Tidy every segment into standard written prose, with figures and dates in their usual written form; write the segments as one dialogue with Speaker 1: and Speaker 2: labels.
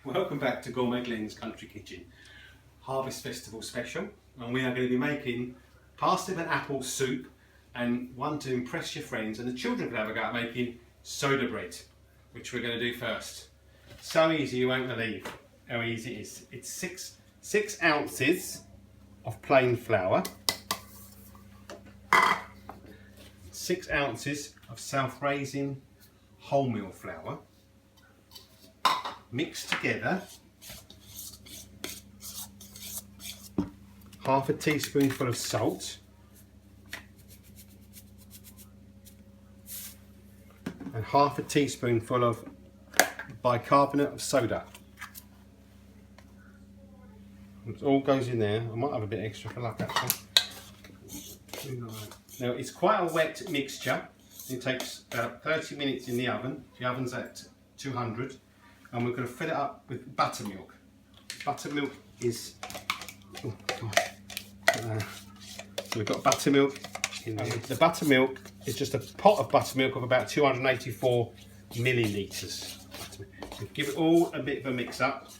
Speaker 1: Welcome back to Gourmet Glenn's Country Kitchen Harvest Festival special, and we are going to be making parsnip and apple soup, and one to impress your friends, and the children can have a go at making soda bread, which we're going to do first. So easy you won't believe how easy it is. It's six ounces of plain flour, 6 ounces of self-raising wholemeal flour, mixed together, half a teaspoonful of salt, and half a teaspoonful of bicarbonate of soda. It all goes in there. I might have a bit extra for luck actually. Now it's quite a wet mixture. It takes about 30 minutes in the oven. The oven's at 200, and we're going to fill it up with buttermilk. Buttermilk is, oh God. So we've got buttermilk in there. The buttermilk is just a pot of buttermilk of about 284 millilitres. So give it all a bit of a mix up,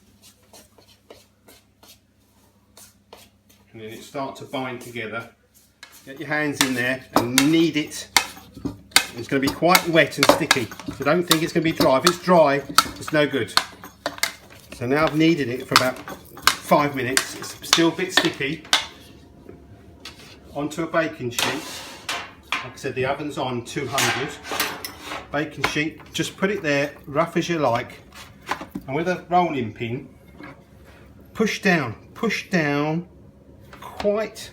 Speaker 1: and then it starts to bind together. Get your hands in there and knead it. It's going to be quite wet and sticky, so don't think it's going to be dry. If it's dry, it's no good. So now I've kneaded it for about 5 minutes. It's still a bit sticky. Onto a baking sheet. Like I said, the oven's on 200. Baking sheet, just put it there, rough as you like, and with a rolling pin, push down quite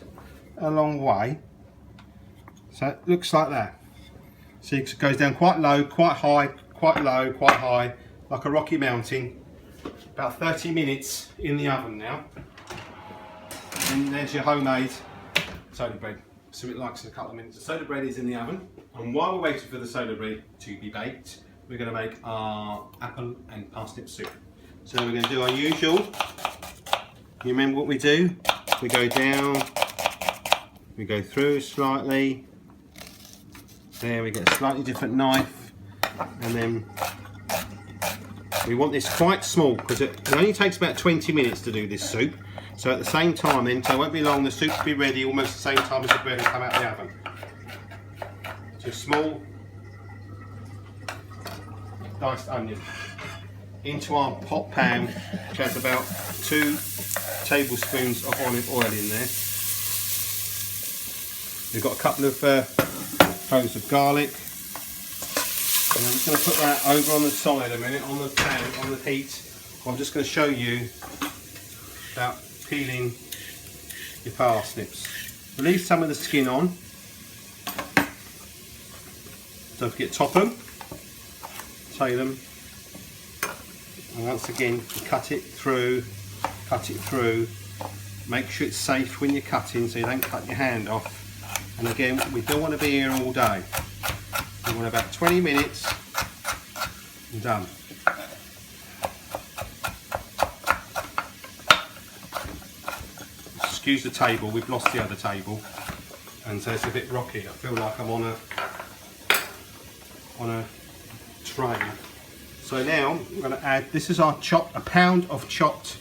Speaker 1: a long way. So it looks like that. See, it goes down quite low, quite high, quite low, quite high, like a Rocky Mountain. About 30 minutes in the oven now. And there's your homemade soda bread. So it likes in a couple of minutes. The soda bread is in the oven, and while we're waiting for the soda bread to be baked, we're going to make our apple and parsnip soup. So we're going to do our usual. You remember what we do? We go down, we go through slightly. There we get a slightly different knife, and then we want this quite small because it only takes about 20 minutes to do this soup. So at the same time then, so it won't be long, the soup will be ready almost the same time as the bread will come out of the oven. So small diced onion into our pot pan, which has about 2 tablespoons of olive oil in there. We've got a couple of cloves of garlic, and I'm just going to put that over on the side a minute, on the pan, on the heat. I'm just going to show you about peeling your parsnips. We'll leave some of the skin on. Don't forget to top them, tail them, and once again cut it through. Make sure it's safe when you're cutting, so you don't cut your hand off. And again, we don't want to be here all day. We want about 20 minutes and done. Excuse the table, we've lost the other table, and so it's a bit rocky. I feel like I'm on a tray. So now I'm going to add, this is our a pound of chopped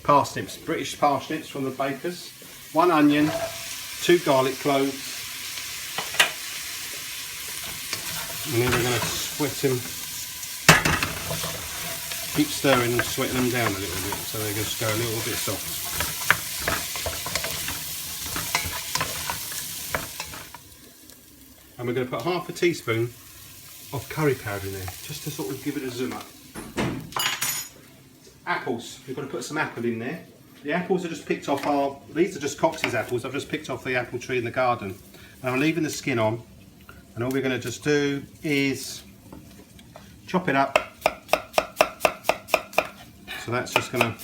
Speaker 1: parsnips, British parsnips from the bakers, 1 onion, 2 garlic cloves, and then we're going to sweat them, keep stirring and sweating them down a little bit so they just go a little bit soft. And we're going to put half a teaspoon of curry powder in there, just to sort of give it a zoom up. Apples, we've got to put some apple in there. The apples are just picked off these are just Cox's apples. I've just picked off the apple tree in the garden. And I'm leaving the skin on. And all we're going to just do is chop it up. So that's just going to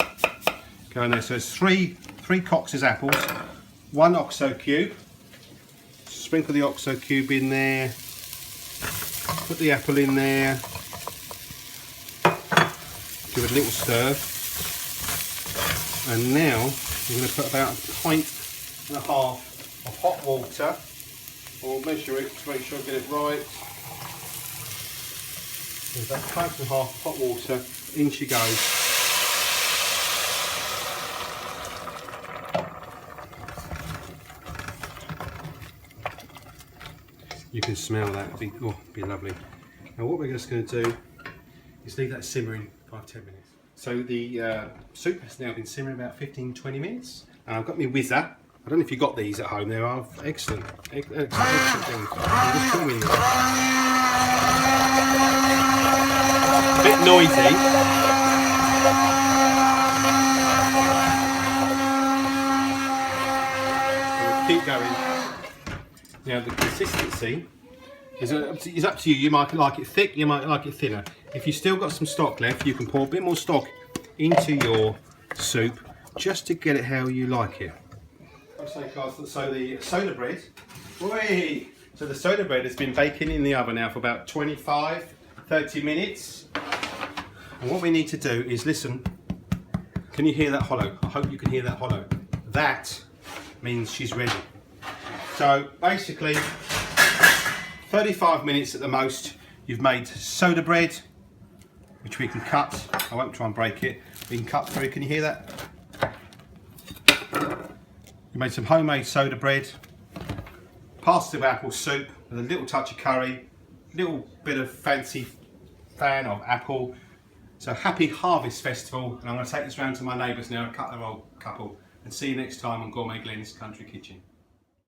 Speaker 1: go in there. So it's three Cox's apples, 1 OXO cube. Sprinkle the OXO cube in there. Put the apple in there. Give it a little stir. And now we're going to put about 1.5 pints of hot water. We'll measure it to make sure I get it right. There's about 1.5 pints hot water. In she goes. smell that. It'd be lovely. Now what we're just going to do is leave that simmering 5-10 minutes. So the soup has now been simmering about 15-20 minutes. And I've got my whizzer. I don't know if you got these at home. They are excellent. Excellent things. I'm just putting them in there. A bit noisy. We'll keep going. Now the consistency is up to you. You might like it thick, you might like it thinner. If you've still got some stock left, you can pour a bit more stock into your soup just to get it how you like it. So the soda bread, so the soda bread has been baking in the oven now for about 25-30 minutes. And what we need to do is listen. Can you hear that hollow? I hope you can hear that hollow. That means she's ready. So basically 35 minutes at the most, you've made soda bread, which we can cut. I won't try and break it. We can cut through. Can you hear that? You made some homemade soda bread, parsnip apple soup with a little touch of curry, little bit of fancy fan of apple. So happy Harvest Festival, and I'm going to take this round to my neighbours now, a couple and see you next time on Gourmet Glenn's Country Kitchen.